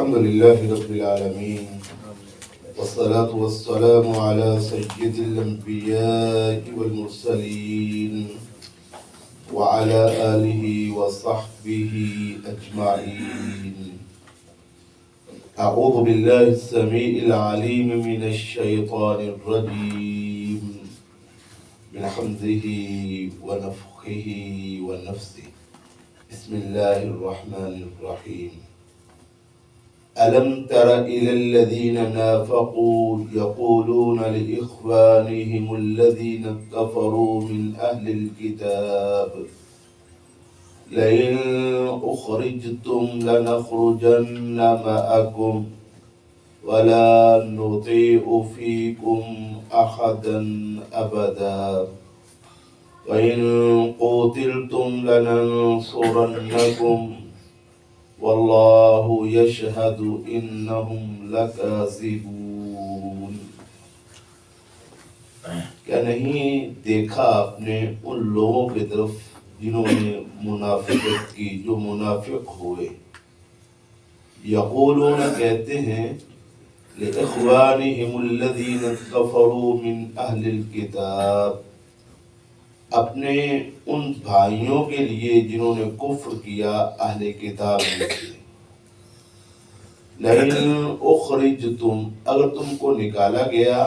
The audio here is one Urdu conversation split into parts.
الحمد لله رب العالمين والصلاة والسلام على سيد الأنبياء والمرسلين وعلى آله وصحبه أجمعين. أعوذ بالله السميع العليم من الشيطان الرجيم من حمزه ونفخه ونفسه. بسم الله الرحمن الرحيم. ألم تر إلى الذين نافقوا يقولون لإخوانهم الذين كفروا من أهل الكتاب لئن أخرجتم لنخرجن معكم ولا نطيع فيكم أحدا أبدا وإن قتلتم لننصرنكم والله يشهد إنهم لكاذبون. کیا نہیں دیکھا آپ نے ان لوگوں کی طرف جنہوں نے منافقت کی، جو منافق ہوئے؟ یقولون کہتے ہیں لإخوانهم الذين كفروا من أهل الكتاب، اپنے ان بھائیوں کے لیے جنہوں نے کفر کیا اہل کتاب میں سے، لئن اخرجتم، اگر تم کو نکالا گیا،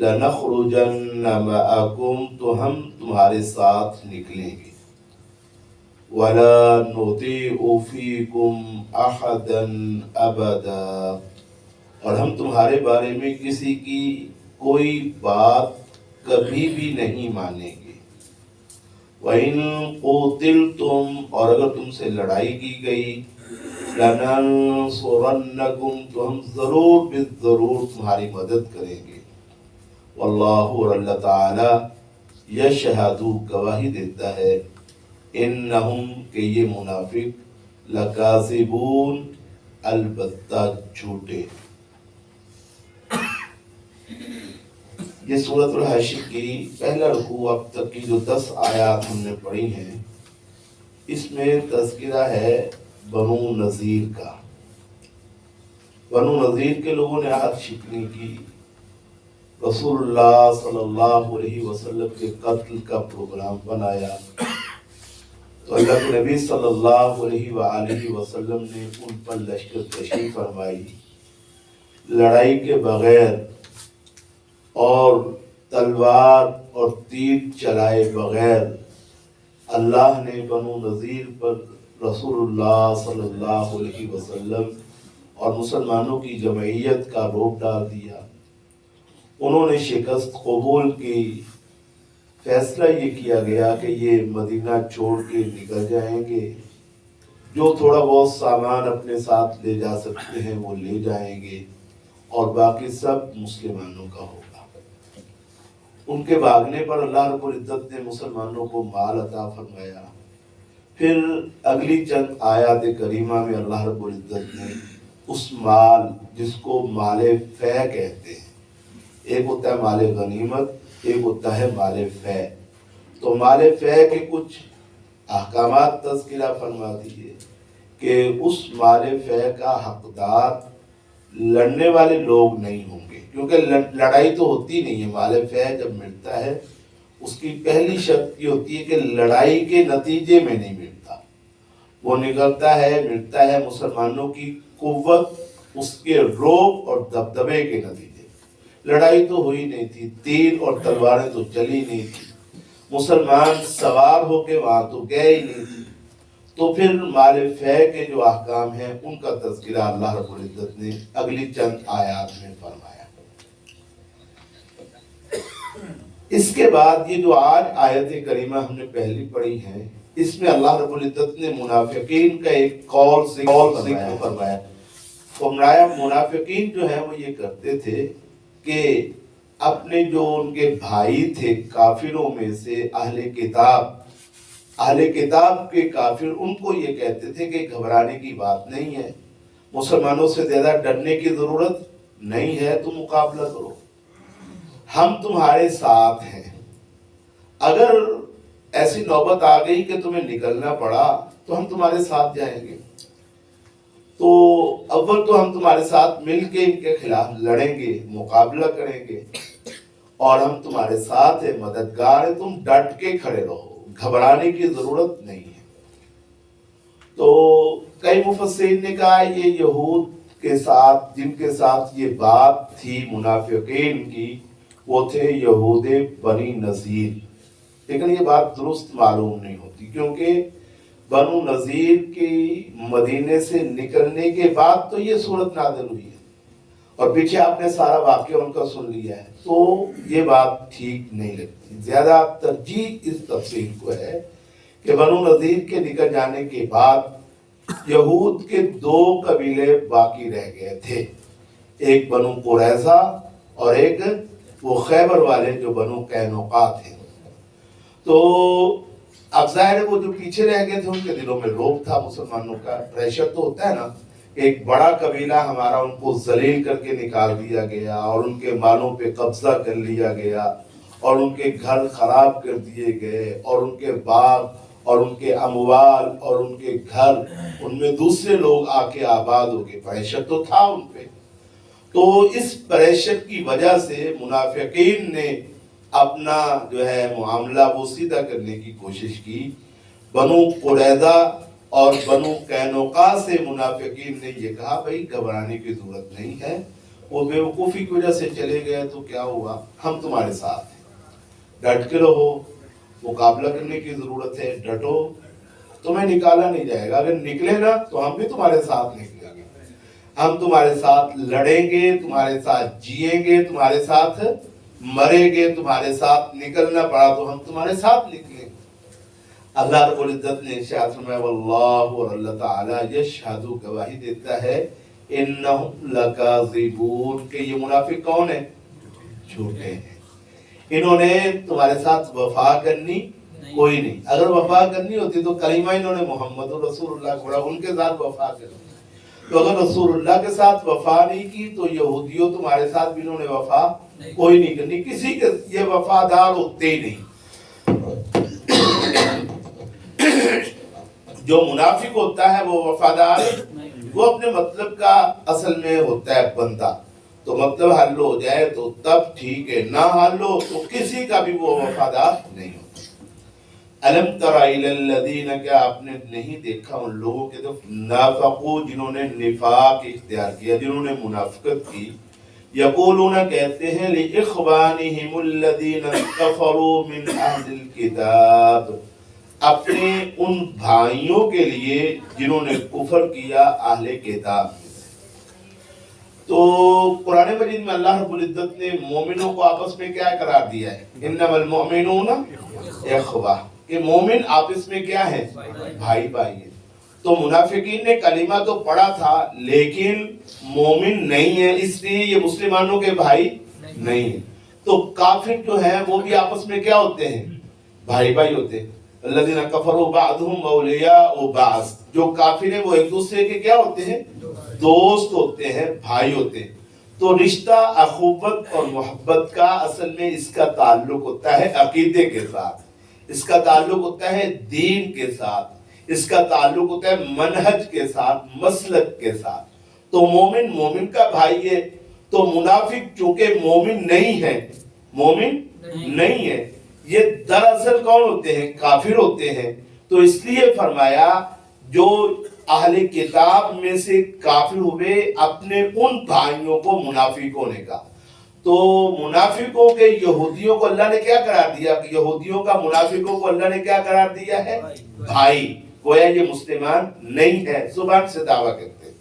لنخرجن معکم، تو ہم تمہارے ساتھ نکلیں گے، ولا نطیع فیکم احدا ابدا، اور ہم تمہارے بارے میں کسی کی کوئی بات کبھی بھی نہیں مانیں گے، وَإِن قُوتِلْتُمْ، اور اگر تم سے لڑائی کی گئی، لَنَنصُرَنَّكُمْ، تو ہم ضرور بالضرور تمہاری مدد کریں گے، واللہ، اور اللہ تعالی، یشہد، گواہی دیتا ہے، انہم، کہ یہ منافق، لکاذبون، البتہ جھوٹے۔ یہ سورۃ الحشر کی پہلا رکوع اب تک کی جو 10 آیات ہم نے پڑھی ہیں، اس میں تذکرہ ہے بنو نذیر کا۔ بنو نذیر کے لوگوں نے عہد شکنی کی، رسول اللہ صلی اللہ علیہ وسلم کے قتل کا پروگرام بنایا، تو اللہ کے نبی صلی اللہ علیہ وآلہ وسلم نے ان پر لشکر کشی فرمائی، لڑائی کے بغیر اور تلوار اور تیر چلائے بغیر اللہ نے بنو نذیر پر رسول اللہ صلی اللہ علیہ وسلم اور مسلمانوں کی جمعیت کا روب ڈال دیا۔ انہوں نے شکست قبول کی، فیصلہ یہ کیا گیا کہ یہ مدینہ چھوڑ کے نکل جائیں گے، جو تھوڑا بہت سامان اپنے ساتھ لے جا سکتے ہیں وہ لے جائیں گے، اور باقی سب مسلمانوں کا ہوگا۔ ان کے بھاگنے پر اللہ رب العزت نے مسلمانوں کو مال عطا فرمایا۔ پھر اگلی چند آیات کریمہ میں اللہ رب العزت نے اس مال، جس کو مال فے کہتے ہیں، ایک ہوتا ہے مال غنیمت، ایک ہوتا ہے مال فے، تو مال فے کے کچھ احکامات تذکرہ فرما دیے کہ اس مال فے کا حقدار لڑنے والے لوگ نہیں ہوں گے، کیونکہ لڑائی تو ہوتی نہیں ہے۔ مال فے جب ملتا ہے اس کی پہلی شرط یہ ہوتی ہے کہ لڑائی کے نتیجے میں نہیں ملتا، وہ ملتا ہے مسلمانوں کی قوت، اس کے رعب اور دبدبے کے نتیجے۔ لڑائی تو ہوئی نہیں تھی، تیر اور تلواریں تو چلی نہیں تھی، مسلمان سوار ہو کے وہاں تو گئے ہی نہیں تھے، تو پھر مال فے کے جو احکام ہیں ان کا تذکرہ اللہ رب العزت نے اگلی چند آیات میں فرمایا۔ اس کے بعد یہ جو آج آیت کریمہ ہم نے پہلی پڑھی ہے، اس میں اللہ رب العزت نے منافقین کا ایک قول ذکر فرمایا۔ منافقین جو ہیں وہ یہ کرتے تھے کہ اپنے جو ان کے بھائی تھے کافروں میں سے اہل کتاب کے کافر، ان کو یہ کہتے تھے کہ گھبرانے کی بات نہیں ہے، مسلمانوں سے زیادہ ڈرنے کی ضرورت نہیں ہے، تم مقابلہ کرو، ہم تمہارے ساتھ ہیں، اگر ایسی نوبت آ گئی کہ تمہیں نکلنا پڑا تو ہم تمہارے ساتھ جائیں گے۔ تو اول تو ہم تمہارے ساتھ مل کے ان کے خلاف لڑیں گے، مقابلہ کریں گے، اور ہم تمہارے ساتھ ہیں، مددگار ہیں، تم ڈٹ کے کھڑے رہو، گھبرانے کی ضرورت نہیں ہے۔ تو کئی مفسرین نے کہا یہ یہود کے ساتھ جن کے ساتھ یہ بات تھی منافقین کی، وہ تھے یہود بنی نذیر، لیکن یہ بات درست معلوم نہیں ہوتی، کیونکہ بنو نذیر کی مدینے سے نکلنے کے بعد تو یہ صورت نازل ہوئی ہے، اور پیچھے آپ نے سارا واقعہ ان کا سن لیا ہے، تو یہ بات ٹھیک نہیں لگتی۔ زیادہ ترجیح اس تفسیر کو ہے کہ بنو نذیر کے نکل جانے کے بعد یہود کے دو قبیلے باقی رہ گئے تھے، ایک بنو قریظہ اور ایک وہ خیبر والے جو بنو قینوقا تھے۔ تو اب ظاہر ہے وہ جو پیچھے رہ گئے تھے ان کے دلوں میں روب تھا، مسلمانوں کا پریشر تو ہوتا ہے نا، ایک بڑا قبیلہ ہمارا ان کو ذلیل کر کے نکال دیا گیا اور ان کے مالوں پہ قبضہ کر لیا گیا اور ان کے گھر خراب کر دیے گئے اور ان کے باغ اور ان کے اموال اور ان کے گھر ان میں دوسرے لوگ آ کے آباد ہو گئے، پریشر تو تھا ان پہ۔ تو اس پریشر کی وجہ سے منافقین نے اپنا جو ہے معاملہ وہ سیدھا کرنے کی کوشش کی۔ بنو قریظہ اور بنو قینوقا سے منافقین نے یہ کہا بھائی گھبرانے کی ضرورت نہیں ہے، وہ بے وقوفی کی وجہ سے چلے گئے تو کیا ہوا، ہم تمہارے ساتھ ہیں، ڈٹ کے رہو، مقابلہ کرنے کی ضرورت ہے، ڈٹو، تمہیں نکالا نہیں جائے گا، اگر نکلے نا تو ہم بھی تمہارے ساتھ نکلیں گے، ہم تمہارے ساتھ لڑیں گے، تمہارے ساتھ جیئیں گے، تمہارے ساتھ مریں گے، تمہارے ساتھ نکلنا پڑا تو ہم تمہارے ساتھ نکلیں گے۔ اللہ رب العزت نے ارشاد فرمایا واللہ، اور اللہ تعالیٰ یشہد گواہی دیتا ہے، انہم لکاذبون، کہ یہ منافق کون ہے، جھوٹے ہیں، انہوں نے تمہارے ساتھ وفا کرنی کوئی نہیں، اگر وفا کرنی ہوتی تو کلمہ انہوں نے محمد رسول اللہ پڑھا، ان کے ساتھ وفا کرنی، تو اگر رسول اللہ کے ساتھ وفا نہیں کی تو یہودیوں تمہارے ساتھ بھی انہوں نے وفا کوئی نہیں کرنی، کسی کے یہ وفادار ہوتے ہی نہیں۔ جو منافق ہوتا ہے وہ وفادار، وہ اپنے مطلب کا اصل میں ہوتا ہے بندہ، تو مطلب حل ہو جائے تو تب ٹھیک ہے، نہ حل ہو تو کسی کا بھی وہ وفادار نہیں ہوتا۔ الم تر الی الذین، کیا آپ نے نہیں دیکھا ان لوگوں کے طرف، نافقوا، جنہوں نے نفاق اختیار کیا، جنہوں نے منافقت کی، یقولون، کہتے ہیں، لاخوانہم الذین کفروا من اہل الکتاب، اپنے ان بھائیوں کے لیے جنہوں نے کفر کیا اہل کتاب میں۔ تو قرآن مجید میں اللہ رب العزت نے مومنوں کو آپس میں کیا قرار دیا ہے، انما المؤمنون اخوہ، کہ مومن آپس میں کیا ہے، بھائی بھائی ہیں۔ تو منافقین نے کلمہ تو پڑھا تھا لیکن مومن نہیں ہے، اس لیے یہ مسلمانوں کے بھائی نہیں ہیں۔ تو کافر جو ہیں وہ بھی آپس میں کیا ہوتے ہیں، بھائی بھائی ہوتے ہیں۔ الذین کفروا بعضهم اولیاء بعض، جو کافر ہیں وہ ایک دوسرے کے کیا ہوتے ہیں، دوست ہوتے ہیں، بھائی ہوتے ہیں۔ تو رشتہ اخوت اور محبت کا اصل میں اس کا تعلق ہوتا ہے عقیدے کے ساتھ، اس کا تعلق ہوتا ہے دین کے ساتھ، اس کا تعلق ہوتا ہے منہج کے ساتھ، مسلک کے ساتھ۔ تو مومن مومن کا بھائی ہے، تو منافق چونکہ مومن نہیں ہے، مومن نہیں ہے، یہ دراصل کون ہوتے ہیں، کافر ہوتے ہیں۔ تو اس لیے فرمایا جو اہل کتاب میں سے کافر ہوئے اپنے ان بھائیوں کو منافقوں نے کہا۔ تو منافقوں کے یہودیوں کو اللہ نے کیا قرار دیا، کہ یہودیوں کا منافقوں کو اللہ نے کیا قرار دیا ہے، بھائی، گویا یہ مسلمان نہیں ہے، زبان سے دعویٰ کرتے ہیں۔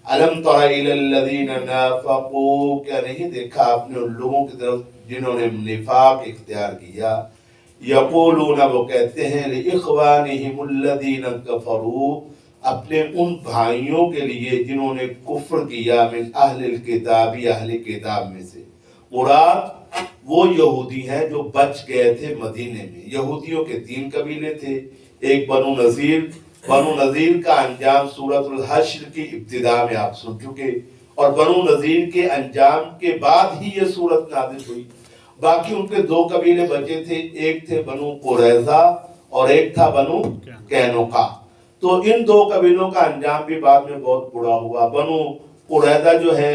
الم تر الی الذین نافقوا، کیا نہیں دیکھا آپ نے ان لوگوں کی طرف جنہوں نے نفاق اختیار کیا، یقولون، وہ کہتے ہیں، لاخوانہم الذین کفروا، اپنے ان بھائیوں کے لیے جنہوں نے کفر کیا، من اہل الکتاب، اہل کتاب میں سے، مراد وہ یہودی ہیں جو بچ گئے تھے مدینے میں۔ یہودیوں کے 3 قبیلے تھے، ایک بنو نذیر، بنو نذیر کا انجام سورۃ الحشر کی ابتدا میں آپ سن چکے، اور بنو نذیر کے انجام کے بعد ہی یہ سورت نازل ہوئی۔ باقی ان کے 2 قبیلے بچے تھے، ایک تھے بنو قریظہ اور ایک تھا بنو قینوقا۔ تو ان دو قبیلوں کا انجام بھی بعد میں بہت برا ہوا. بنو قریظہ جو ہے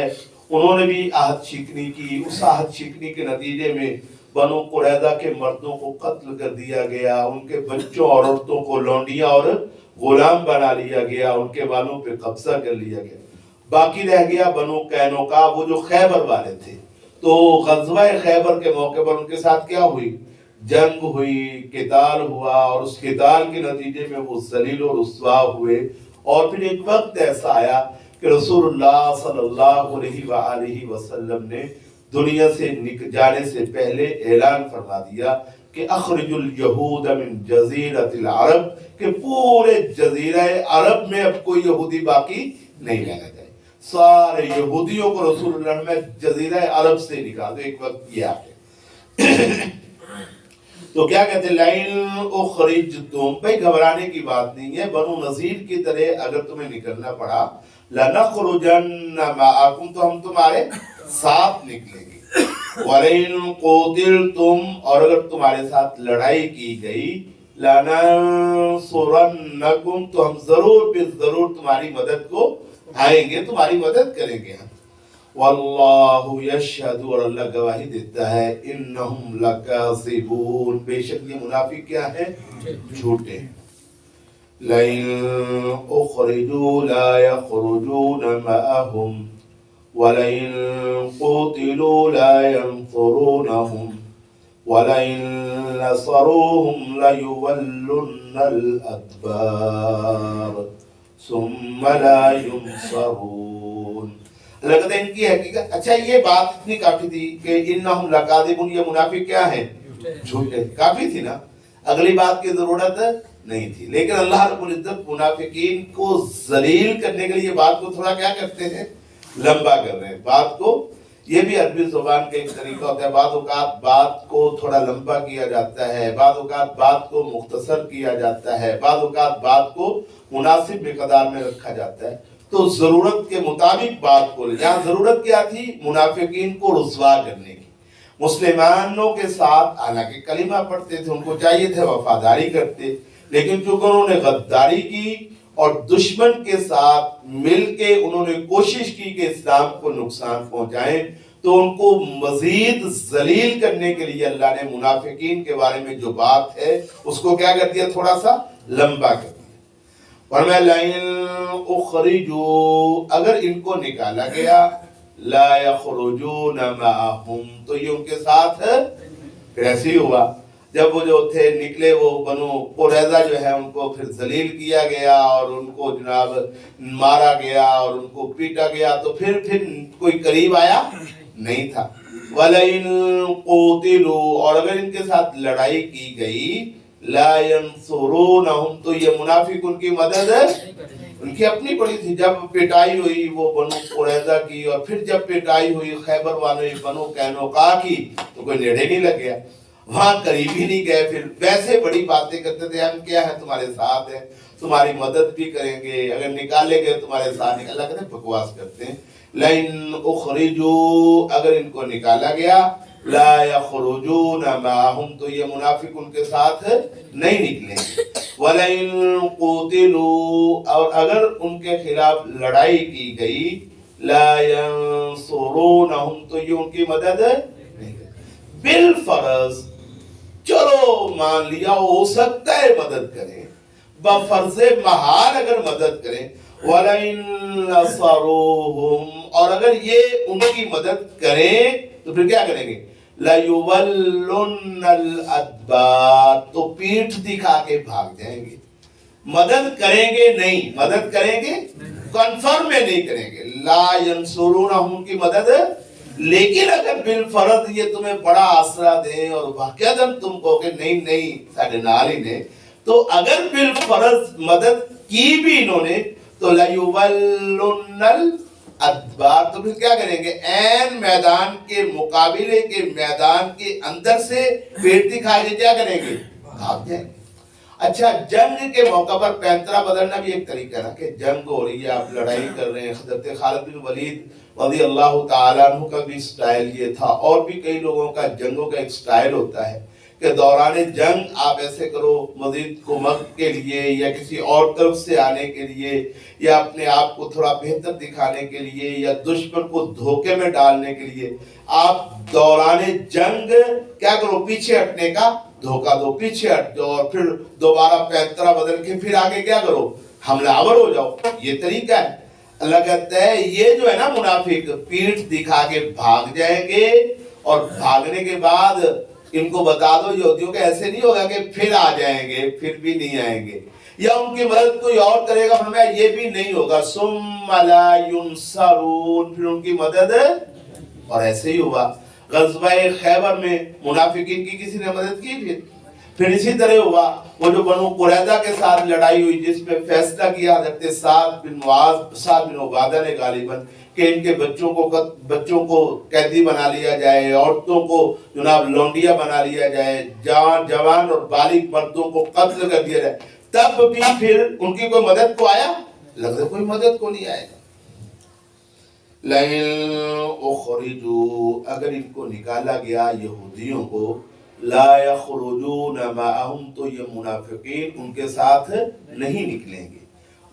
انہوں نے بھی عہد شکنی کی. اس عہد شکنی کے نتیجے میں بنو قریظہ کے مردوں کو قتل کر دیا گیا, ان کے بچوں اور عورتوں کو لونڈیاں اور غلام بنا لیا گیا, ان کے بالوں پہ قبضہ کر لیا گیا. باقی رہ گیا بنو قینوقا, وہ جو خیبر والے تھے. تو غزوہ خیبر کے موقع پر ان کے ساتھ کیا ہوئی؟ جنگ ہوئی, قتال ہوا, اور اس قتال کے نتیجے میں وہ ذلیل و رسوا ہوئے. اور پھر ایک وقت ایسا آیا کہ رسول اللہ صلی اللہ علیہ وآلہ وسلم نے دنیا سے جانے سے پہلے اعلان فرما دیا کہ اخرج الیہود من جزیرۃ العرب, کہ پورے جزیرہ عرب میں اب کوئی یہودی باقی نہیں رہنا چاہیے. سارے یہودیوں کو رسول اللہ نے جزیرہ عرب سے نکال دو. ایک وقت یہ آ گیا. تو کیا کہتے ہیں؟ لئن اخرجتم, بھائی گھبرانے کی بات نہیں ہے. بنو نذیر کی طرح اگر تمہیں نکلنا پڑا, لنخرجن معکم, تو ہم تمہارے ساتھ نکلیں گے. وَلَئِن قُوتِلْتُمْ, اور اگر تمہارے ساتھ لڑائی کی گئی, لَنَنصُرَنَّكُمْ, تو ہم ضرور پھر ضرور تمہاری مدد کو آئیں گے, تمہاری مدد کریں گے. واللہ یشہد, اور اللہ گواہی دیتا ہے, انہم لکاذبون, بے شک یہ منافق کیا ہے؟ جھوٹے. لئن اخرجوا لا يخرجون معهم ولئن قتلوا لا ينصرونهم ولئن نصروهم ليولن الأدبار ثم لا ينصرون. اللہ کہتے ہیں ان کی حقیقت. اچھا یہ بات اتنی کافی تھی کہ انہم لکاذبون, یہ منافق کیا ہے؟ جھوٹے. کافی تھی نا, اگلی بات کی ضرورت نہیں تھی. لیکن اللہ رب العزت منافقین کو ذلیل کرنے کے لیے بات کو تھوڑا کیا کرتے ہیں؟ لمبا کر رہے ہیں بات کو. یہ بھی عربی زبان کا ایک طریقہ ہوتا ہے. بعض اوقات بات کو تھوڑا لمبا کیا جاتا ہے, بعض اوقات بات کو مختصر کیا جاتا ہے, بعض اوقات بات کو مناسب مقدار میں رکھا جاتا ہے. تو ضرورت کے مطابق بات کو, یہاں ضرورت کیا تھی؟ منافقین کو رسوا کرنے کی. مسلمانوں کے ساتھ حالانکہ کلمہ پڑھتے تھے, ان کو چاہیے تھے وفاداری کرتے, لیکن چونکہ انہوں نے غداری کی اور دشمن کے ساتھ مل کے انہوں نے کوشش کی کہ اسلام کو نقصان پہنچائیں, تو ان کو مزید ذلیل کرنے کے لیے اللہ نے منافقین کے بارے میں جو بات ہے اس کو کیا کر دیا؟ تھوڑا سا لمبا کر دیا. فرمایا لئن اخرجوا, اگر ان کو نکالا گیا, لا یخرجون معهم, تو یہ ان کے ساتھ پھر ایسے ہی ہوا. جب وہ جو تھے نکلے, وہ بنو قریظہ جو ہے ان کو پھر ذلیل کیا گیا اور ان کو جناب مارا گیا اور ان کو پیٹا گیا, تو پھر کوئی قریب آیا نہیں تھا. وَلَئِن قُوتِلُوا, اور اگر ان کے ساتھ لڑائی کی گئی, لا ينصرونهم, تو یہ منافق ان کی مدد ان کی اپنی پڑی تھی. جب پٹائی ہوئی وہ بنو قریظہ کی, اور پھر جب پٹائی ہوئی خیبر والے بنو قینوقا کی, تو کوئی نیڑے نہیں لگ گیا, وہاں قریب ہی نہیں گئے. پھر ویسے بڑی باتیں کرتے تھے, ہم کیا ہے تمہارے ساتھ ہیں, تمہاری مدد بھی کریں گے, اگر نکالے گئے تمہارے ساتھ نہیں. اللہ کہتے ہیں بکواس کرتے ہیں. لئن اخرجوا, اگر ان کو نکالا گیا, لا یخرجون معهم, تو یہ منافق ان کے ساتھ نہیں نکلیں گے. ولئن قتلوا, اور اگر ان کے خلاف لڑائی کی گئی, لا ینصرونهم, تو یہ ان کی مدد نہیں کریں. بالفرض چلو مان لیا ہو سکتا ہے مدد کریں, بفرض محال اگر مدد کریں. وَلَئِن نَصَرُوهُمْ, اور اگر یہ ان کی مدد کریں تو پھر کیا کریں گے؟ لَيُوَلُّنَّ الْأَدْبَارَ, تو پیٹھ دکھا کے بھاگ جائیں گے. مدد کریں گے نہیں, مدد کریں گے کنفرم میں نہیں کریں گے. لا ينصرونهم کی مدد, لیکن اگر بالفرض یہ تمہیں بڑا آسرا دیں اور واقعتاً تم کہو کہ نہیں ساڑھے نال ہی نے, تو اگر بالفرض مدد کی بھی انہوں نے, تو لَيُوَلُّنَّ الْأَدْبَارَ, تو پھر کیا کریں گے؟ عین میدان کے مقابلے کے میدان کے اندر سے پیٹ دکھا کے کیا کریں گے؟ بھاگ جائیں گے. اچھا جنگ کے موقع پر پینترا بدلنا بھی ایک طریقہ ہے نا, کہ جنگ ہو رہی ہے, آپ لڑائی کر رہے ہیں. حضرت خالد بن ولید رضی اللہ تعالیٰ عنہ کا بھی سٹائل یہ تھا, اور بھی کئی لوگوں کا جنگوں کا ایک سٹائل ہوتا ہے کہ دوران جنگ آپ ایسے کرو مزید کمک کے لیے یا کسی اور طرف سے آنے کے لیے یا اپنے آپ کو تھوڑا بہتر دکھانے کے لیے یا دشمن کو دھوکے میں ڈالنے کے لیے آپ دوران جنگ کیا کرو، پیچھے ہٹنے کا دھوکہ دو، پیچھے ہٹ جاؤ اور پھر دوبارہ پینترا بدل کے پھر آگے کیا کرو، حملہ آور ہو جاؤ. یہ طریقہ ہے. اللہ کہتا ہے یہ جو ہے نا منافق پیٹھ دکھا کے بھاگ جائیں گے اور بھاگنے کے بعد ان کو بتا دو یہودیوں کے ایسے نہیں ہوگا کہ پھر آ جائیں گے، پھر بھی نہیں آئیں گے یا ان کی مدد کوئی اور کرے گا، فرمایا یہ بھی نہیں ہوگا. ثم لا ینصرون، پھر ان کی مدد. اور ایسے ہی ہوا غزوہ خیبر میں منافقین کی کسی نے مدد کی. پھر اسی طرح ہوا وہ جو بنو قریظہ کے ساتھ لڑائی ہوئی جس میں فیصلہ کیا حضرت سعد بن عبادہ نے غالباً کہ ان کے بچوں کو قیدی بنا لیا جائے، عورتوں کو جناب لونڈیا بنا لیا جائے، جوان اور بالغ مردوں کو قتل کر دیا جائے. تب بھی پھر ان کی کوئی مدد کو آیا؟ لگتا کوئی مدد کو نہیں آئے گا. لَإِنْ أُخْرِجُوا، اگر ان کو نکالا گیا یہودیوں کو، لا يخرجون معهم، تو یہ منافقین ان کے ساتھ نہیں نکلیں گے.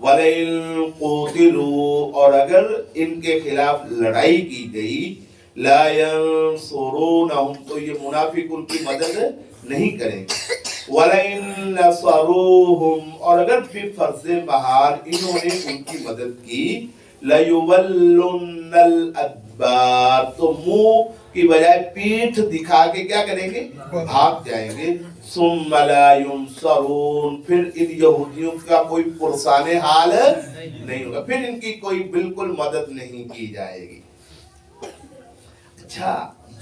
وَلَئِن قُوتِلُوا، اور اگر ان کے خلاف لڑائی کی گئی، لا ينصرونهم، تو یہ منافق ان کی مدد نہیں کریں گے. وَلَئِن نَصَرُوهُمْ، اور اگر بھی فرض محال انہوں نے ان کی مدد کی، لَيُوَلُّنَّ الْأَدْبَارَ، تو منہ کی بجائے پیٹھ دکھا کے کیا کریں گے، بھاگ جائیں گے. ثُمَّ لَا يُنصَرُونَ، پھر ان یہودیوں کا کوئی پرسان حال نہیں ہوگا، پھر ان کی کوئی بالکل مدد نہیں کی جائے گی. اچھا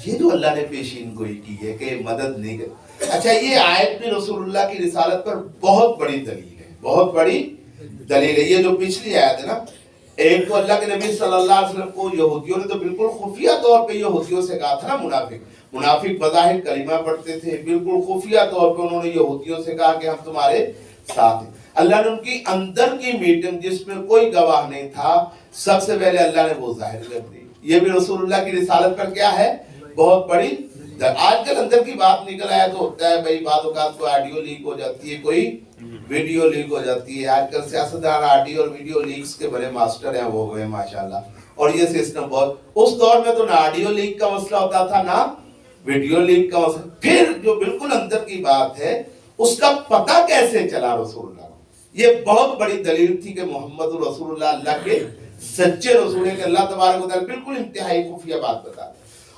یہ جو اللہ نے پیشین گوئی کی ہے کہ مدد نہیں کرے، اچھا یہ آیت بھی رسول اللہ کی رسالت پر بہت بڑی دلیل ہے، بہت بڑی دلیل ہے. یہ جو پچھلی آیت ہے نا، ایک تو اللہ کے نبی صلی اللہ علیہ وسلم کو یہودیوں نے تو بالکل خفیہ طور پہ یہودیوں سے کہا تھا نا، منافق بظاہر کلمہ پڑھتے تھے، بالکل خفیہ طور پہ انہوں نے یہودیوں سے کہا کہ ہم تمہارے ساتھ ہیں. اللہ نے ان کی اندر کی میٹنگ جس میں کوئی گواہ نہیں تھا، سب سے پہلے اللہ نے وہ ظاہر کر دی. یہ بھی رسول اللہ کی رسالت پر کیا ہے، بہت بڑی. آج کل اندر کی بات نکل آیا تو ہوتا ہے بھائی، بعض اوقات کوئی آڈیو لیک ہو جاتی ہے، کوئی ویڈیو لیک ہو جاتی ہے. آج کل سیاستدان آڈیو اور ویڈیو لیکس کے بڑے ماسٹر ہیں وہ ہوئے ماشاءاللہ. اور یہ سسٹم بہت، اس دور میں تو نہ آڈیو لیک کا مسئلہ ہوتا تھا نہ ویڈیو لیک کا مسئلہ. پھر جو بالکل اندر کی بات ہے اس کا پتہ کیسے چلا رسول اللہ، یہ بہت بڑی دلیل تھی کہ محمد رسول اللہ اللہ کے سچے رسول ہیں، کہ اللہ تبارک و تعالیٰ بالکل انتہائی خفیہ بات بتا.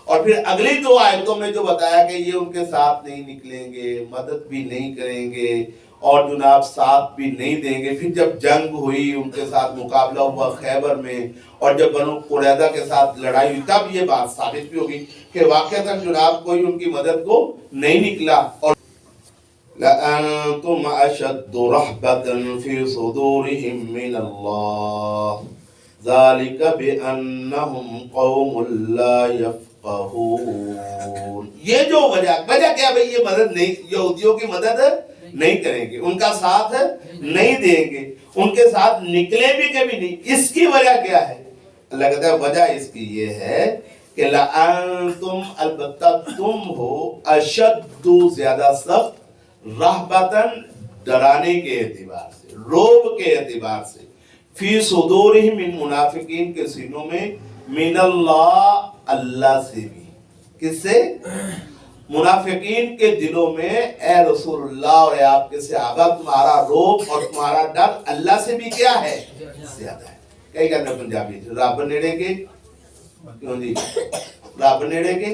اور پھر اگلی دو آیتوں میں جو بتایا کہ یہ ان کے ساتھ نہیں نکلیں گے، مدد بھی نہیں کریں گے اور جناب ساتھ بھی نہیں دیں گے. پھر جب جنگ ہوئی ان کے ساتھ مقابلہ ہوا خیبر میں، اور جب بنو قریظہ کے ساتھ لڑائی ہوئی، تب یہ بات ثابت بھی ہوگی کہ واقعتاً جناب کوئی ان کی مدد کو نہیں نکلا. اور لَأَنْتُمْ أَشَدُّ رَهْبَةً فِي صُدُورِهِمْ مِنَ اللَّهِ ذَلِكَ بِأَنَّهُمْ قَوْمٌ لَا يَفْقَهُونَ. یہ جو وجہ کیا بھئی، یہ مدد نہیں، یہودیوں کی مدد نہیں کریں گے، ان کا ساتھ نہیں دیں گے، ان کے ساتھ نکلے بھی کبھی نہیں. اس کی وجہ کیا ہے؟ اللہ کہتا ہے وجہ اس کی یہ ہے کہ لَأَنْتُمْ، البتہ تم ہو، اشد زیادہ سخت، رہبتاً ڈرانے کے اعتبار سے، روب کے اعتبار سے، فی صدورہم، ان منافقین کے سینوں میں، من اللہ، اللہ سے بھی. کس سے؟ منافقین کے دلوں میں اے رسول اللہ اور اے آپ کے صحابہ، تمہارا روب اور تمہارا ڈر اللہ سے بھی کیا ہے؟ زیادہ ہے. کئی کہتے ہیں پنجابی رب نیڑے کے، کیوں جی رب نیڑے کے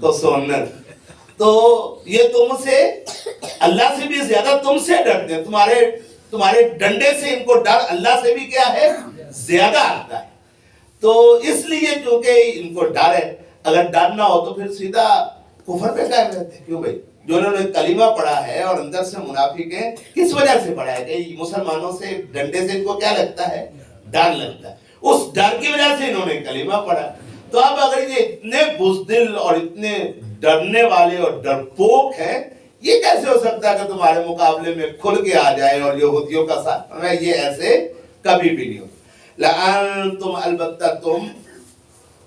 تو سونر. تو یہ تم سے، اللہ سے بھی زیادہ تم سے ڈرتے ہیں، تمہارے ڈنڈے سے ان کو ڈر اللہ سے بھی کیا ہے؟ زیادہ آتا ہے. تو اس لیے چونکہ ان کو ڈر ہے، اگر ڈر نہ ہو تو پھر سیدھا کفر پہ قائم رہتے ہیں. کیوں بھائی؟ جو انہوں نے کلمہ پڑھا ہے اور اندر سے منافق ہیں، کس وجہ سے پڑھا ہے؟ کہ مسلمانوں سے ڈنڈے سے ان کو کیا لگتا ہے؟ ڈر لگتا ہے. اس ڈر کی وجہ سے انہوں نے کلمہ پڑھا. تو اب اگر یہ اتنے بزدل اور اتنے ڈرنے والے اور ڈرپوک ہیں، یہ کیسے ہو سکتا ہے کہ تمہارے مقابلے میں کھل کے آ جائے اور یہودیوں کا ساتھ؟ یہ ایسے کبھی بھی نہیں ہو. لَأَنْتُمْ، البتہ تم،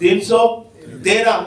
313।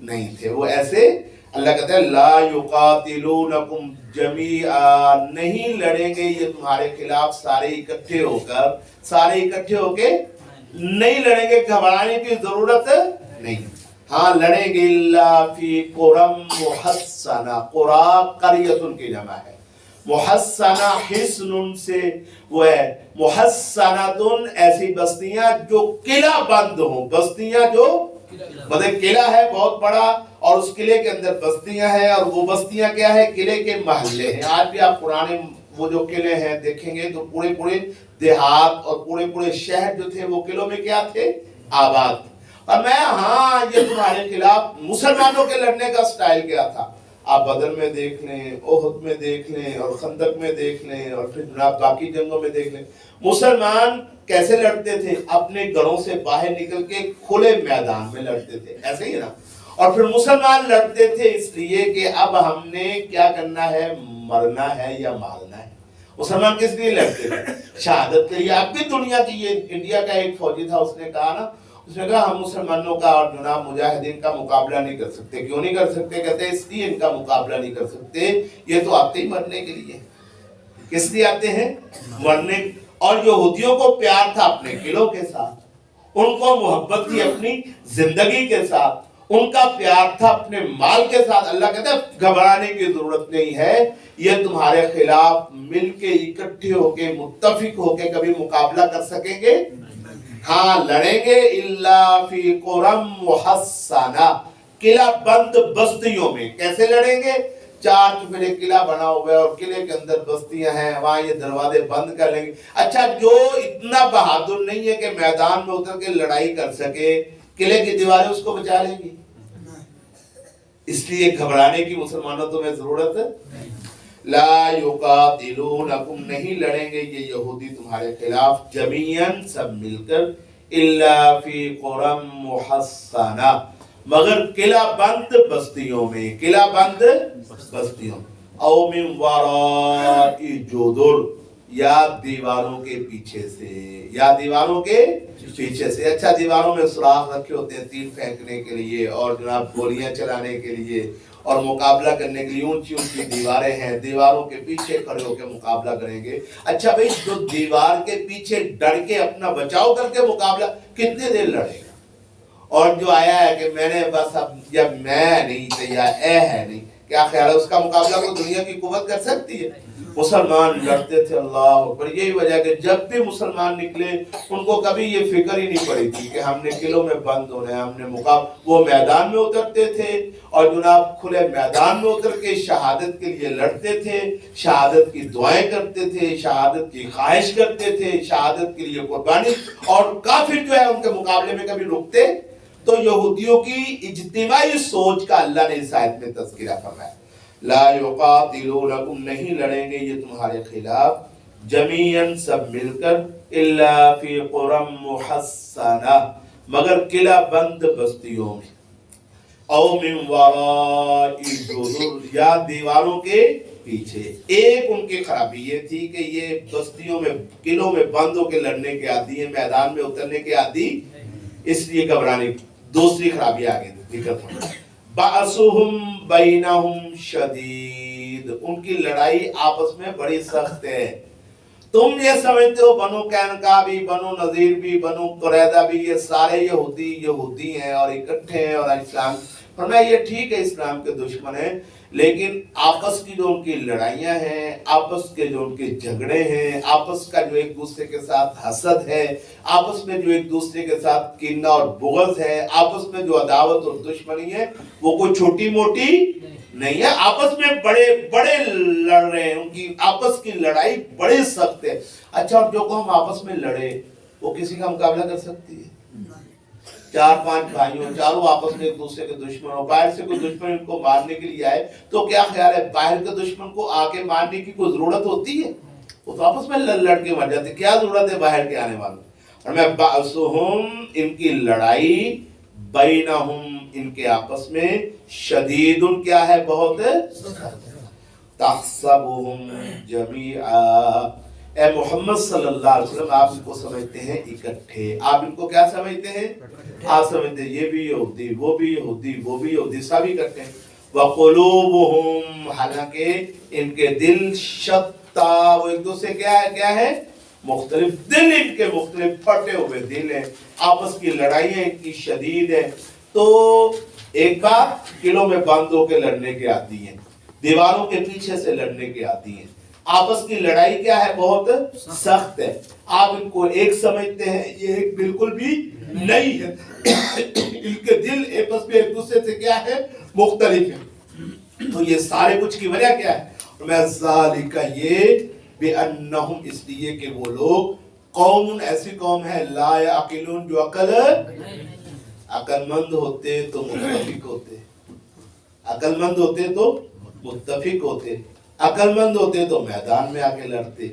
نہیں تھے. وہ ایسے اللہ کہتا ہے لا یقاتلونکم جمیعا، نہیں لڑیں گے یہ تمہارے خلاف سارے اکٹھے ہو کے نہیں لڑیں گے، گھبرانے کی ضرورت نہیں. ہاں لڑیں گے اللہ فی قرم محصنہ، قرا قریۃ کی جمع ہے، محصنہ حصن سے وہ ہے، محصنۃ ایسی بستیاں جو قلعہ بند ہوں، بستیاں جو مطلب قلعہ ہے بہت بڑا اور اس قلعے کے اندر بستیاں ہیں، اور وہ بستیاں کیا ہے؟ قلعے کے محلے ہیں. آج بھی آپ پرانے وہ جو قلعے ہیں دیکھیں گے تو پورے دیہات اور پورے شہر جو تھے وہ قلعوں میں کیا تھے؟ آباد. اور میں ہاں یہ تمہارے خلاف مسلمانوں کے لڑنے کا سٹائل کیا تھا. آپ بدر میں دیکھ لیں، احد میں دیکھ لیں، اور خندق میں دیکھ لیں، اور پھر جناب باقی جنگوں میں دیکھ لیں. مسلمان کیسے لڑتے تھے؟ اپنے گھروں سے باہر نکل کے کھلے میدان میں لڑتے تھے، ایسے ہی نا. اور پھر مسلمان لڑتے تھے اس لیے کہ اب ہم نے کیا کرنا ہے؟ مرنا ہے یا مارنا ہے. مسلمان کس لیے لڑتے تھے؟ شہادت کے لیے. اب بھی دنیا کی یہ انڈیا کا ایک فوجی تھا، اس نے کہا نا، اس نے کہا ہم مسلمانوں کا اور جناب مجاہدین کا مقابلہ نہیں کر سکتے. کیوں نہیں کر سکتے؟ کہتے ہیں اس لیے ان کا مقابلہ نہیں کر سکتے، یہ تو آتے ہی مرنے کے لیے. کس لیے آتے ہیں؟ مرنے. اور یہودیوں کو پیار تھا اپنے قلعوں کے ساتھ، ان کو محبت تھی اپنی زندگی کے ساتھ، ان کا پیار تھا اپنے مال کے ساتھ. اللہ کہتا ہے گھبرانے کی ضرورت نہیں ہے، یہ تمہارے خلاف مل کے اکٹھے ہو کے متفق ہو کے کبھی مقابلہ کر سکیں گے؟ ہاں لڑیں گے الا فی قرم محصنہ، قلعہ بند بستیوں میں. کیسے لڑیں گے؟ چار چفیرے قلعہ بنا ہوا ہے اور قلعے کے اندر بستیاں ہیں، وہاں یہ دروازے بند کر لیں گے. اچھا جو اتنا بہادر نہیں ہے کہ میدان میں اتر کے لڑائی کر سکے، قلعے کی دیواریں اس کو بچا لیں گی. اس لیے گھبرانے کی مسلمانوں تمہیں ضرورت ہے. لا یقاتلونکم، نہیں لڑیں گے یہ یہودی تمہارے خلاف جمیعاً سب مل کر، الا فی قرم محصنہ، مگر قلعہ بند بستیوں میں. قلعہ بند بستیوں، او من وراء جدر، یا دیواروں کے پیچھے سے، یا دیواروں کے پیچھے سے. اچھا دیواروں میں سوراخ رکھے ہوتے ہیں تیر پھینکنے کے لیے اور جناب گولیاں چلانے کے لیے اور مقابلہ کرنے کے لیے. اونچی دیواریں ہیں، دیواروں کے پیچھے کھڑے ہو کے مقابلہ کریں گے. اچھا بھئی جو دیوار کے پیچھے ڈر کے اپنا بچاؤ کر کے مقابلہ کتنے دیر لڑے گا؟ اور جو آیا ہے کہ میں نے بس اب جب میں نہیں تیار اے ہے نہیں، کیا خیال ہے اس کا مقابلہ کو دنیا کی قوت کر سکتی ہے؟ مسلمان لڑتے تھے. اللہ اکبر. یہی وجہ کہ جب بھی مسلمان نکلے ان کو کبھی یہ فکر ہی نہیں پڑی تھی کہ ہم نے قلعوں میں بند ہونا ہے، ہم نے وہ میدان میں اترتے تھے اور جناب کھلے میدان میں اتر کے شہادت کے لیے لڑتے تھے، شہادت کی دعائیں کرتے تھے، شہادت کی خواہش کرتے تھے، شہادت کے لیے قربانی. اور کافر جو ہے ان کے مقابلے میں کبھی رکتے. تو یہودیوں کی اجتماعی سوچ کا اللہ نے اس آیت میں تذکرہ فرمایا. لا یقاتلونکم، نہیں لڑیں گے یہ تمہارے خلاف جمیعاً سب مل کر، الا فی قرم محصنہ، مگر قلعہ بند بستیوں میں، او من وراء جدر، یا دیواروں کے پیچھے. ایک ان کی خرابی یہ تھی کہ یہ بستیوں میں قلعوں میں بند ہو کے لڑنے کے عادی ہیں، میدان میں اترنے کے عادی، اس لیے گھبرانے. دوسری خرابی آگے ذکر فرمایا، بأسہم بینہم شدید، ان کی لڑائی آپس میں بڑی سخت ہے. تم یہ سمجھتے ہو بنو قینقاع بھی، بنو نذیر بھی، بنو قریظہ بھی یہ سارے یہودی ہیں اور اکٹھے ہیں اور اسلام. فرمایا یہ ٹھیک ہے اسلام کے دشمن ہیں، لیکن آپس کی جو ان کی لڑائیاں ہیں، آپس کے جو ان کے جھگڑے ہیں، آپس کا جو ایک دوسرے کے ساتھ حسد ہے، آپس میں جو ایک دوسرے کے ساتھ کینہ اور بغض ہے، آپس میں جو عداوت اور دشمنی ہے، وہ کوئی چھوٹی موٹی نہیں ہے. آپس میں بڑے لڑ رہے ہیں، ان کی آپس کی لڑائی بڑی سخت ہے. اچھا اور جو قوم آپس میں لڑے وہ کسی کا مقابلہ کر سکتی ہے؟ چار پانچ بھائیوں، چاروں آپس میں ایک دوسرے کے دشمن ہو، باہر سے کوئی دشمن ان کو مارنے کے لیے آئے تو کیا خیال ہے باہر کے دشمن کو آ کے مارنے کی کوئی ضرورت ہوتی ہے؟ وہ تو آپس میں لڑ کے مر جاتے. کیا ضرورت ہے باہر کے آنے والوں؟ اور میں بأسہم، ان کی لڑائی، بینہم، ان کے آپس میں، شدید، کیا ہے؟ بہت. تحسبہم جمیعا، اے محمد صلی اللہ علیہ وسلم آپ ان کو سمجھتے ہیں اکٹھے، آپ ان کو کیا سمجھتے ہیں؟ آپ سمجھتے ہیں یہ بھی یہودی، وہ بھی یہودی، وہ بھی یہودی، سب اکٹھے ہیں۔ وَقُلُوبُهُمْ، حالانکہ ان کے دل شتا، وہ ایک دوسرے کیا ہے؟ مختلف دل، ان کے مختلف پھٹے ہوئے دل ہیں، آپس کی لڑائیاں ان کی شدید ہیں۔ تو ایک بات قلعوں میں بند ہو کے لڑنے کے آتی ہیں، دیواروں کے پیچھے سے لڑنے کے آتی ہیں، آپس کی لڑائی کیا ہے؟ بہت سخت ہے۔ آپ ان کو ایک سمجھتے ہیں، یہ ایک بالکل بھی نہیں ہے، ان کے دل آپس میں ایک دوسرے سے کیا ہے؟ مختلف ہے۔ تو یہ سارے کچھ کی وجہ کیا ہے؟ میں ذالک، یہ بِأَنَّهُمْ، اس لیے کہ وہ لوگ قوم، ایسی قوم ہے لا یعقلون، جو عقل مند ہوتے تو متفق ہوتے، عقل مند ہوتے تو متفق ہوتے، عقل مند ہوتے تو میدان میں آ کے لڑتے،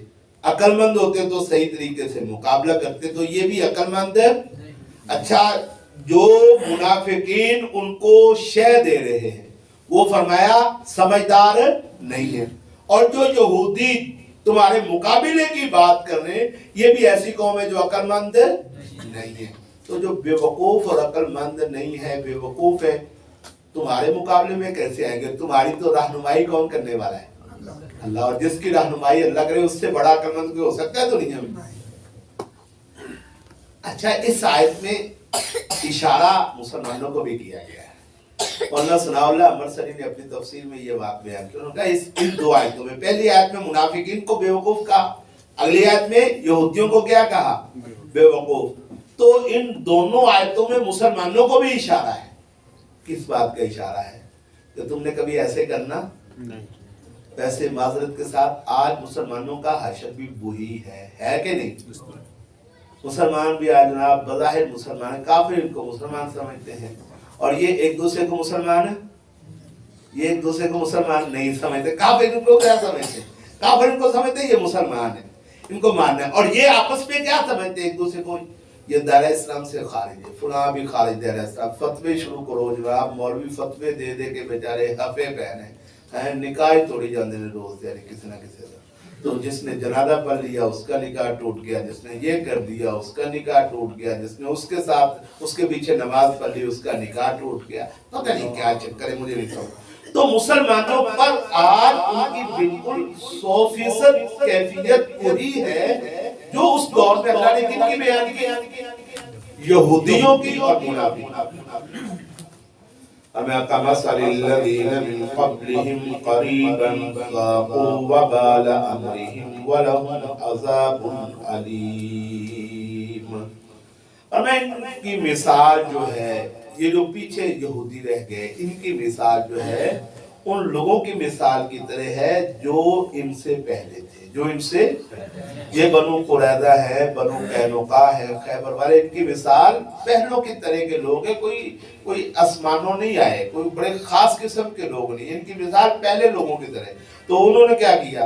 عقل مند ہوتے تو صحیح طریقے سے مقابلہ کرتے۔ تو یہ بھی عقل مند ہے۔ اچھا، جو منافقین ان کو شے دے رہے ہیں وہ فرمایا سمجھدار نہیں ہے، اور جو یہودی تمہارے مقابلے کی بات کر رہے ہیں یہ بھی ایسی قوم ہے جو عقل مند نہیں ہے۔ تو جو بے وقوف اور عقل مند نہیں ہے، بے وقوف ہے، تمہارے مقابلے میں کیسے آئیں گے؟ تمہاری تو رہنمائی کون کرنے والا ہے؟ اللہ، اور جس کی رہنمائی اللہ کرے اس سے بڑا عقل مند کوئی ہو سکتا ہے دنیا میں؟ اچھا، اس آیت میں اشارہ مسلمانوں کو بھی کیا گیا ہے۔ مولانا ثناء اللہ امرسری نے اپنی تفسیر میں یہ بات بیان کی، انہوں نے کہا ان دو آیتوں میں، پہلی آیت میں منافقین کو بے وقوف کہا، اگلی آیت میں یہودیوں کو کیا کہا؟ بے وقوف۔ تو ان دونوں آیتوں میں مسلمانوں کو بھی اشارہ ہے۔ کس بات کا اشارہ ہے؟ کہ تم نے کبھی ایسے کرنا نہیں۔ ویسے معذرت کے ساتھ آج مسلمانوں کا حشر بھی وہی ہے کہ نہیں؟ مسلمان بھی آج جناب بظاہر مسلمان، کافر ان کو مسلمان سمجھتے ہیں، اور یہ ایک دوسرے کو مسلمان ہے، یہ ایک دوسرے کو مسلمان نہیں سمجھتے۔ کافر ان کو کیا سمجھتے ہیں؟ کافر ان کو سمجھتے ہیں یہ مسلمان ہے، ان کو ماننا ہے، اور یہ آپس میں کیا سمجھتے ہیں ایک دوسرے کو؟ یہ دائرہ اسلام سے خارج ہے، فلاں بھی خارج دائرہ اسلام۔ فتوے شروع کرو جناب، مولوی فتوے دے دے کے بیچارے ہفے پہنے، نکاح توڑی جاندے نے روز دے کسی نہ کسی طرح۔ تو جس نے جنازہ پڑھ لیا اس کا نکاح ٹوٹ گیا، جس نے یہ کر دیا اس کا نکاح ٹوٹ گیا، جس نے اس کے ساتھ اس کے پیچھے نماز پڑھ لی اس کا نکاح ٹوٹ گیا، پتہ نہیں کیا چکر ہے، مجھے نہیں سمجھ۔ تو مسلمانوں پر آج ان کی بالکل 100% کیفیت وہی ہے جو اس دور میں اللہ نے کن کی بیان کی؟ یہودیوں کی اور منافقین۔ اَمَا كَمَثَلِ الَّذِينَ مِن قَبْلِهِمْ قَرِيبًا ذَاقُوا وَبَالَ أَمْرِهِمْ وَلَهُمْ عَذَابٌ أَلِيمٌ۔ اور میں ان کی مثال جو ہے، یہ جو پیچھے یہودی رہ گئے، ان کی مثال جو ہے ان لوگوں کی مثال کی طرح ہے جو ان سے پہلے تھے، جو ان سے، یہ بنو قریظہ ہے، بنو قینقاع ہے، خیبر والے، ان کی مثال پہلوں کی طرح کے لوگ ہیں، کوئی آسمانوں نہیں آئے، کوئی بڑے خاص قسم کے لوگ نہیں، ان کی مثال پہلے لوگوں کی طرح۔ تو انہوں نے کیا کیا؟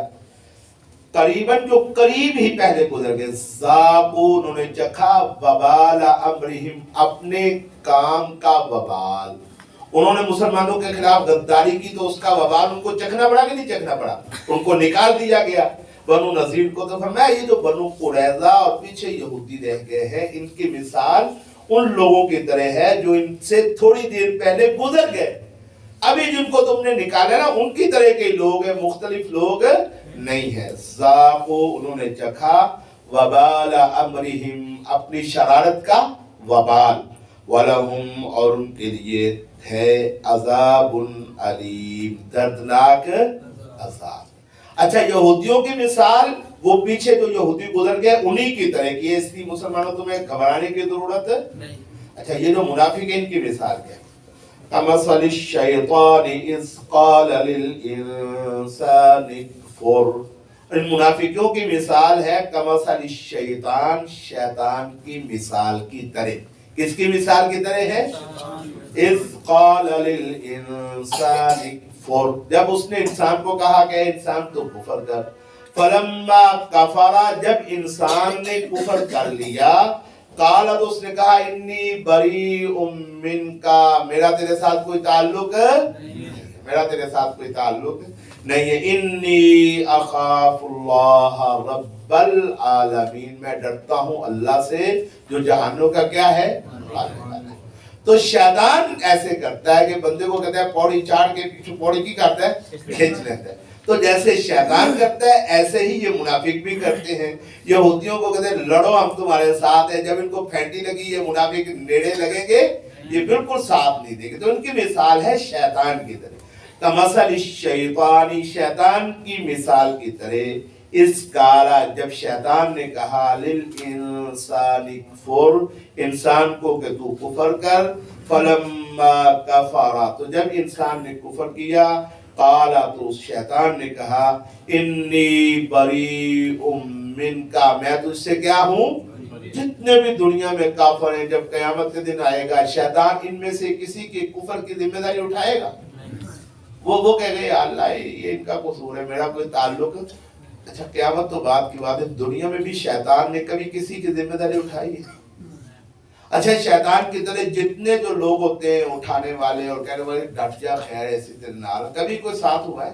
قریباً، جو قریب ہی پہلے گزر گئے، ذاقوا، انہوں نے چکھا، وبال امرہم، اپنے کام کا وبال۔ انہوں نے مسلمانوں کے خلاف غداری کی تو اس کا وبال ان کو چکھنا پڑا کہ نہیں چکھنا پڑا؟ ان کو نکال دیا گیا۔ بنو نذیر کو تو فرمایا یہ جو بنو قریظہ اور پیچھے یہودی رہ گئے ہیں، ان کی مثال ان لوگوں کی طرح ہے جو ان سے تھوڑی دیر پہلے گزر گئے، ابھی جن کو تم نے نکالا نا ان کی طرح کے لوگ ہیں، مختلف لوگ نہیں ہے۔ ذاقوا، انہوں نے چکھا، وبال امرہم، اپنی شرارت کا وبال، ولہم، اور ان کے لیے ہے عذاب علیم، دردناک عذاب۔ اچھا، یہودیوں کی مثال، وہ پیچھے جو یہودی گزر گئے انہی کی طرح کی ہے، اس لیے مسلمانوں تمہیں گھبرانے کی ضرورت نہیں۔ اچھا، یہ جو منافقین کی مثال کیا ہے؟ كَمَثَلِ الشَّيْطَانِ إِذْ قَالَ لِلْإِنسَانِ اكْفُرْ۔ ان منافقوں کی مثال ہے کمثل الشیطان، شیطان کی مثال کی طرح۔ کس کی مثال کی طرح ہے؟ اذ قال للانسان اکفر، جب اس نے انسان کو کہا کہ انسان تو کفر کر، فلما کفر، جب انسان نے کفر کر لیا، قال، تو اس نے کہا انی بریء منک، میرا تیرے ساتھ کوئی تعلق نہیں، میرا تیرے ساتھ کوئی تعلق نہیں ہے، انی اخافُ رب العالمین، میں ڈرتا ہوں اللہ سے جو جہانوں کا کیا ہے؟ تو شیطان ایسے کرتا ہے کہ بندے کو کہتا ہے پوڑی چاڑ کے پیچھے پوڑی کی کرتا ہے؟ کھینچ لیتا ہے۔ تو جیسے شیطان کرتا ہے ایسے ہی یہ منافق بھی کرتے ہیں، یہودیوں کو کہتے ہیں لڑو ہم تمہارے ساتھ ہیں، جب ان کو پھینٹی لگی یہ منافق نیڑے لگیں گے یہ بالکل ساتھ نہیں دیں گے۔ تو ان کی مثال ہے شیطان کی طرح، کمثل الشیطان، شیطان کی مثال کی طرح، اس کالا جب شیطان نے کہا للانسان کفر، انسان کو کہ تو کفر کر، فلما کفر، تو جب انسان نے کفر کیا، قالا تو شیطان نے کہا انی بریء منک، میں تجھ سے کیا ہوں؟ جتنے بھی دنیا میں کافر ہیں جب قیامت کے دن آئے گا شیطان ان میں سے کسی کے کفر کی ذمہ داری اٹھائے گا؟ وہ کہے گا یا اللہ یہ ان کا قصور ہے، میرا کوئی تعلق۔ اچھا قیامت تو بات کی بات ہے، دنیا میں بھی شیطان نے کبھی کسی کی ذمہ داری اٹھائی ہے؟ اچھا شیطان کی طرح جتنے جو لوگ ہوتے ہیں اٹھانے والے اور کہنے والے ڈٹ جا خیر ایسی نال، کبھی کوئی ساتھ ہوا ہے؟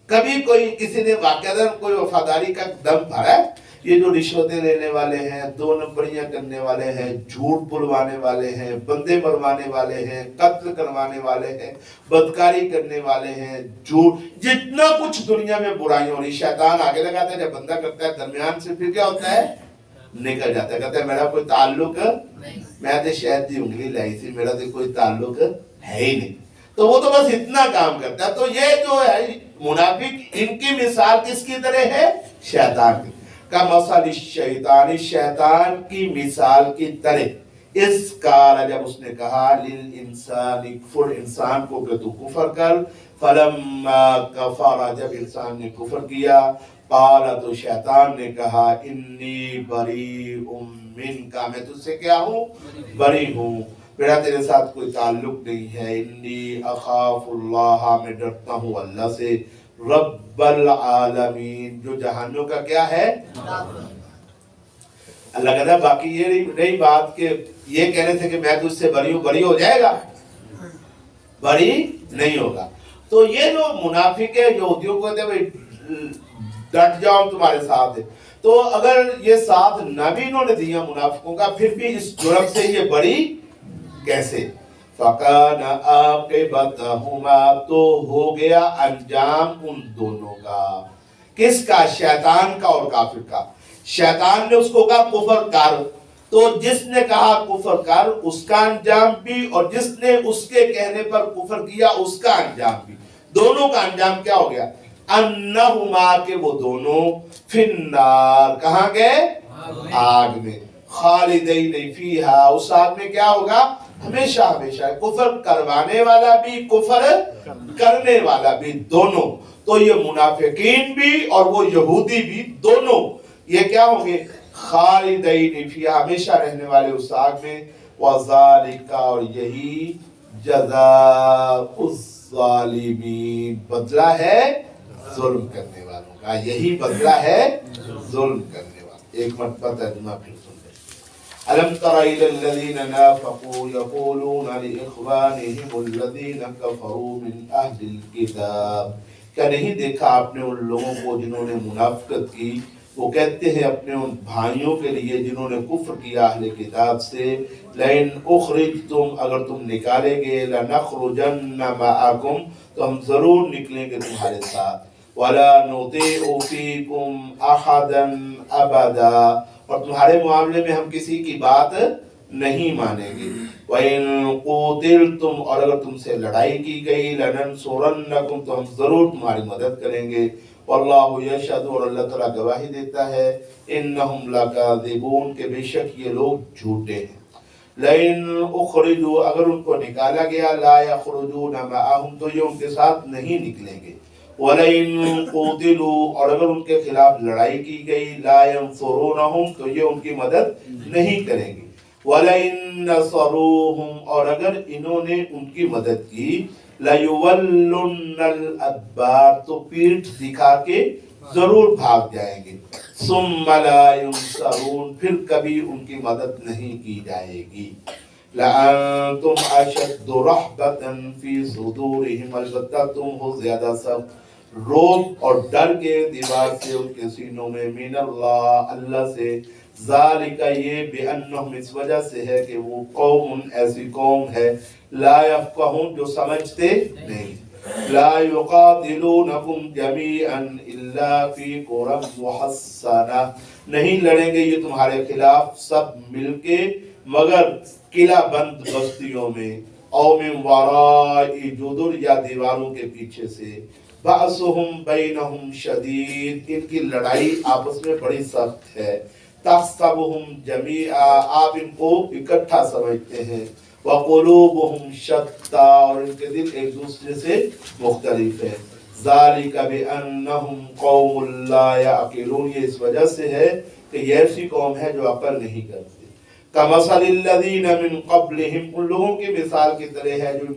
کبھی کوئی کسی نے واقعہ کوئی وفاداری کا دم بھرا ہے؟ یہ جو رشوتیں لینے والے ہیں، دو نمبریاں کرنے والے ہیں، جھوٹ بلوانے والے ہیں، بندے مروانے والے ہیں، قتل کروانے والے ہیں، بدکاری کرنے والے ہیں، جھوٹ، جتنا کچھ دنیا میں برائیاں ہو رہی، شیطان آگے لگاتا ہے، جب بندہ کرتا ہے درمیان سے پھر کیا ہوتا ہے؟ نکل جاتا ہے، کہتا ہے میرا کوئی تعلق، میں تو شہد دی انگلی لائی تھی، میرا تو کوئی تعلق ہے ہی نہیں۔ تو وہ تو بس اتنا کام کرتا ہے۔ تو یہ جو ہے منافق، ان کی مثال کس کی طرح ہے؟ شیطان کی، کمثل الشیطان، شیطان کی مثال کی طرح، اس کال جب اس نے کہا للانسان کفر، انسان کو کہ تو کفر کر، فلما کفر، جب انسان نے کفر کیا، قال، تو شیطان نے کہا انی بریء منک، میں تجھ سے کیا ہوں؟ بری ہوں، میرا تیرے ساتھ کوئی تعلق نہیں ہے، انی اخاف اللہ، میں ڈرتا ہوں اللہ سے، رب العالمین، جو جہانوں کا کیا ہے؟ اللہ کہتا ہے باقی یہ نہیں بات کہ یہ کہنے سے کہ میں تجھ سے بری ہوں، بری ہو جائے گا؟ بری نہیں ہوگا۔ تو یہ جو منافق ہے یہودیوں کو کہتے ہیں ڈٹ جاؤ تمہارے ساتھ ہے، تو اگر یہ ساتھ نہ بھی انہوں نے دیا منافقوں کا، پھر بھی اس جرم سے یہ بری کیسے؟ فَقَانَ عَاقِبَتَهُمَا، تو ہو گیا انجام ان دونوں کا، کس کا؟ شیطان کا اور کافر کا۔ شیطان نے اس کو کہا کفر کر، تو جس نے کہا کفر کر اس کا انجام بھی، اور جس نے اس کے کہنے پر کفر کیا اس کا انجام بھی، دونوں کا انجام کیا ہو گیا؟ انہما، کہ وہ دونوں، فی النار، کہاں گئے؟ آگ میں، خالدین فیہا، اس آگ میں کیا ہوگا؟ ہمیشہ ہمیشہ، کفر کروانے والا بھی کفر کرنے والا بھی، دونوں۔ تو یہ منافقین بھی اور وہ یہودی بھی، دونوں یہ کیا ہوں گے؟ خالدین فیہا، ہمیشہ رہنے والے اس آگ میں، وَذَالِكَ، اور یہی جزاء الظالمین، بدلہ ہے ظلم کرنے والوں کا، یہی بدلہ ہے ظلم کرنے والوں۔ ایک مرتبہ ترجمہ پھر سن لیں۔ أَلَمْ تَرَ إِلَى الَّذِينَ نَافَقُوا يَقُولُونَ لِإِخْوَانِهِمُ الَّذِينَ كَفَرُوا مِنْ أَهْلِ الْكِتَابِ، کیا نہیں دیکھا آپ نے ان لوگوں کو جنہوں نے منافقت کی، وہ کہتے ہیں اپنے ان بھائیوں کے لیے جنہوں نے کفر کیا اہل کتاب سے، لَإِنْ أُخْرِجْتُمْ، اگر تم نکالے گے، لَنَخْرُجَنَّ مَعَكُمْ، تو ہم ضرور نکلیں گے تمہارے ساتھ، وَلَا نُطِيعُ فِيكُمْ أَحَدًا أَبَدًا، اور تمہارے معاملے میں ہم کسی کی بات نہیں مانیں گے، وَإِن قُوتِلْتُمْ، اور اگر تم سے لڑائی کی گئی، لَنَنْصُرَنَّكُمْ، تو ہم ضرور تمہاری مدد کریں گے، واللہ یشہد، اور اللہ تعالیٰ گواہی دیتا ہے، انہم لکاذبون، کہ بے شک یہ لوگ جھوٹے ہیں، لَإِنْ اُخْرِجُوا، اگر ان کو نکالا گیا، لا يخرجون معهم، تو یہ ان کے ساتھ نہیں نکلیں گے، وَلَئِنْ قُوتِلُوا، اور اگر ان کے خلاف لڑائی کی گئی، لا ينصرونهم، تو یہ ان کی مدد نہیں کریں گے، وَلَئِنْ نَصَرُوهُمْ، اور اگر انہوں نے ان کی مدد کی، لَيُوَلُّنَّ الْأَدْبَارَ، تو پیٹھ دکھا کے ضرور بھاگ جائیں گے، ثُمَّ لَا يُنصَرُونَ، پھر کبھی ان کی مدد نہیں کی جائے گی۔ لأنتم أشد رهبة في صدورهم، البتہ تم ہو زیادہ سخت روب اور ڈر کے دیوار سے ان کے سینوں میں، من اللہ اللہ سے، ذالک یہ بأنہم اس وجہ سے ہے کہ وہ قوم ایسی قوم ہے لا یفقہون جو سمجھتے نہیں، لا یقاتلونکم جمیعا الا فی قرى محصنہ، نہیں لڑیں گے یہ تمہارے خلاف سب مل کے مگر قلعہ بند بستیوں میں، او من وراء جدر یا دیواروں کے پیچھے سے، بأسهم بینہم شدید ان کی لڑائی آپس میں بڑی سخت ہے، تحسبهم جمیعا آپ ان کو اکٹھا سمجھتے ہیں، وقلوبهم شتى اور ان کے دل ایک دوسرے سے مختلف ہے، ذالک بأنہم قوم لا یعقلون یہ اس وجہ سے ہے کہ یہ ایسی قوم ہے جو عقل نہیں کرتے، کمثل الذین من قبلہم ان لوگوں کی مثال کی طرح ہے جو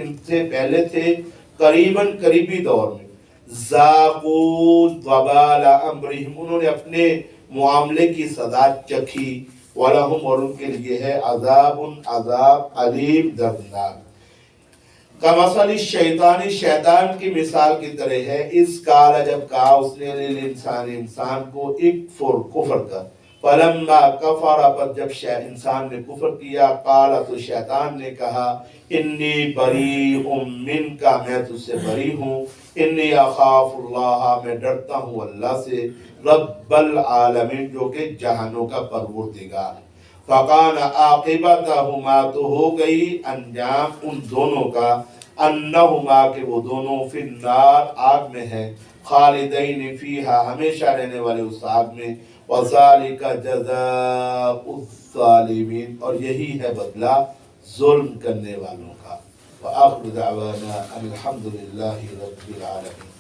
ان سے پہلے تھے، قریباً قریبی دور میں، ذاقوا وبال امرہم انہوں نے اپنے معاملے کی سزا چکھی، وَلَهُمْ اور ان کے لیے ہے عذاب علیم دردناک، کمثل الشیطان شیطان کی مثال کی طرح ہے، اس کال جب کہا اس نے للانسان انسان کو اکفر کفر کا، فلما کفر پر جب انسان نے کفر کیا، قال تو شیطان نے کہا انی بریء منک میں تجھ سے بری ہوں، انی اخاف اللہ میں ڈرتا ہوں اللہ سے، رب العالمین جو کہ جہانوں کا پروردگار، فقان عاقبتہما تو ہو گئی انجام ان دونوں کا، انہما کہ وہ دونوں فی النار آگ میں ہیں، خالدین فیہا ہمیشہ رہنے والے اس آگ میں، وَذَلِكَ جَزَاءُ الظَّالِمِينَ اور یہی ہے بدلہ ظلم کرنے والوں کا، وآخر دعوانا الحمدللہ رب العالمین۔